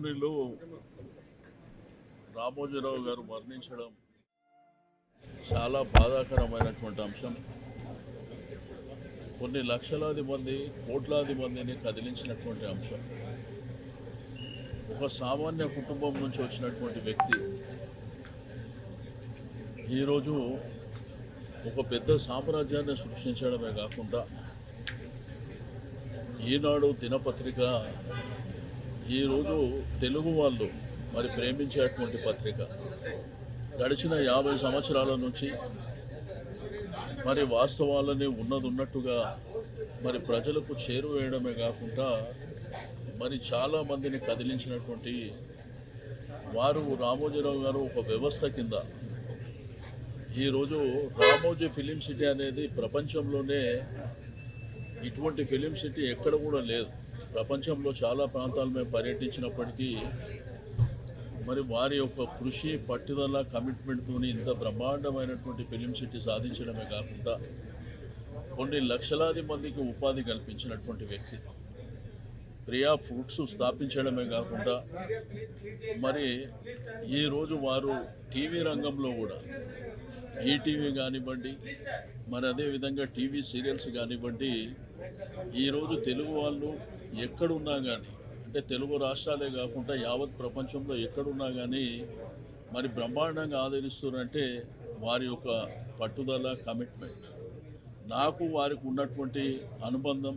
గౌరవనీయులు రామోజీరావు గారు మరణించడం చాలా బాధాకరమైనటువంటి అంశం. కొన్ని లక్షలాది మంది కోట్లాది మందిని కదిలించినటువంటి అంశం. ఒక సామాన్య కుటుంబం నుంచి వచ్చినటువంటి వ్యక్తి ఈరోజు ఒక పెద్ద సామ్రాజ్యాన్ని సృష్టించడమే కాకుండా ఈనాడు దినపత్రిక ఈరోజు తెలుగు వాళ్ళు మరి ప్రేమించేటువంటి పత్రిక గడిచిన 50 సంవత్సరాల నుంచి మరి వాస్తవాలని ఉన్నట్టుగా మరి ప్రజలకు చేరువేయడమే కాకుండా మరి చాలామందిని కదిలించినటువంటి వారు రామోజీరావు గారు ఒక వ్యవస్థ కింద ఈరోజు రామోజీ ఫిలిం సిటీ అనేది ప్రపంచంలోనే ఇటువంటి ఫిలిం సిటీ ఎక్కడ కూడా లేదు. ప్రపంచంలో చాలా ప్రాంతాలు మేము పర్యటించినప్పటికీ మరి వారి యొక్క కృషి పట్టుదల కమిట్మెంట్తో ఇంత బ్రహ్మాండమైనటువంటి ఫిలిం సిటీ సాధించడమే కాకుండా కొన్ని లక్షలాది మందికి ఉపాధి కల్పించినటువంటి వ్యక్తి. ప్రియా ఫుడ్స్ స్థాపించడమే కాకుండా మరి ఈరోజు వారు టీవీ రంగంలో కూడా ఈటీవీ కానివ్వండి, మరి అదేవిధంగా టీవీ సీరియల్స్ కానివ్వండి, ఈరోజు తెలుగు వాళ్ళు ఎక్కడున్నా కానీ, అంటే తెలుగు రాష్ట్రాలే కాకుండా యావత్ ప్రపంచంలో ఎక్కడున్నా కానీ మరి బ్రహ్మాండంగా ఆదరిస్తున్నారంటే వారి యొక్క పట్టుదల కమిట్మెంట్. నాకు వారికి ఉన్నటువంటి అనుబంధం,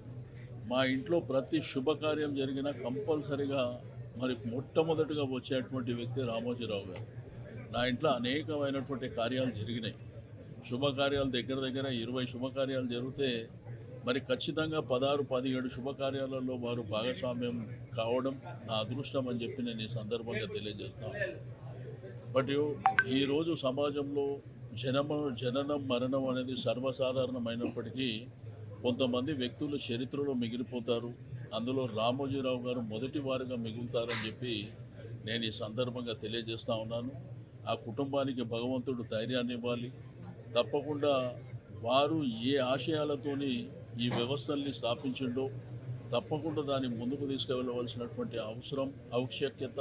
మా ఇంట్లో ప్రతి శుభకార్యం జరిగినా కంపల్సరిగా మరి మొట్టమొదటిగా వచ్చేటువంటి వ్యక్తి రామోజీరావు గారు. నా ఇంట్లో అనేకమైనటువంటి కార్యాలు జరిగినాయి. శుభకార్యాలు దగ్గర 20 శుభకార్యాలు జరిగితే మరి ఖచ్చితంగా 16-17 శుభకార్యాలలో వారు భాగస్వామ్యం కావడం నా అదృష్టం అని చెప్పి నేను ఈ సందర్భంగా తెలియజేస్తాను. బట్ ఈరోజు సమాజంలో జననం మరణం అనేది సర్వసాధారణమైనప్పటికీ కొంతమంది వ్యక్తులు చరిత్రలో మిగిలిపోతారు. అందులో రామోజీరావు గారు మొదటి వారుగా మిగులుతారని చెప్పి నేను ఈ సందర్భంగా తెలియజేస్తూ ఉన్నాను. ఆ కుటుంబానికి భగవంతుడు ధైర్యాన్ని ఇవ్వాలి. తప్పకుండా వారు ఏ ఆశయాలతోని ఈ వ్యవస్థల్ని స్థాపించిండో తప్పకుండా దాన్ని ముందుకు తీసుకువెళ్ళవలసినటువంటి అవసరం ఆవశ్యకత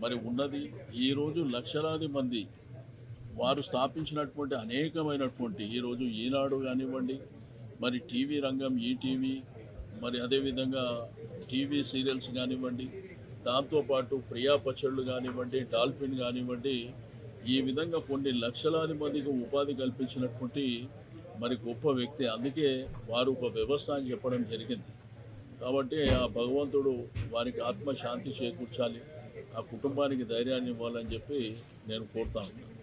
మరి ఉన్నది. ఈరోజు లక్షలాది మంది వారు స్థాపించినటువంటి అనేకమైనటువంటి ఈరోజు ఈనాడు కానివ్వండి, మరి టీవీ రంగం ఈటీవీ, మరి అదేవిధంగా టీవీ సీరియల్స్ కానివ్వండి, దాంతోపాటు ప్రియా పచ్చళ్ళు కానివ్వండి, డాల్ఫిన్ కానివ్వండి, ఈ విధంగా కొన్ని లక్షలాది మందికి ఉపాధి కల్పించినటువంటి మరి గొప్ప వ్యక్తి. అందుకే వారు ఒక వ్యవస్థ అని చెప్పడం జరిగింది. కాబట్టి ఆ భగవంతుడు వారికి ఆత్మశాంతి చేకూర్చాలి, ఆ కుటుంబానికి ధైర్యాన్ని ఇవ్వాలని చెప్పి నేను కోరుతా ఉన్నాను.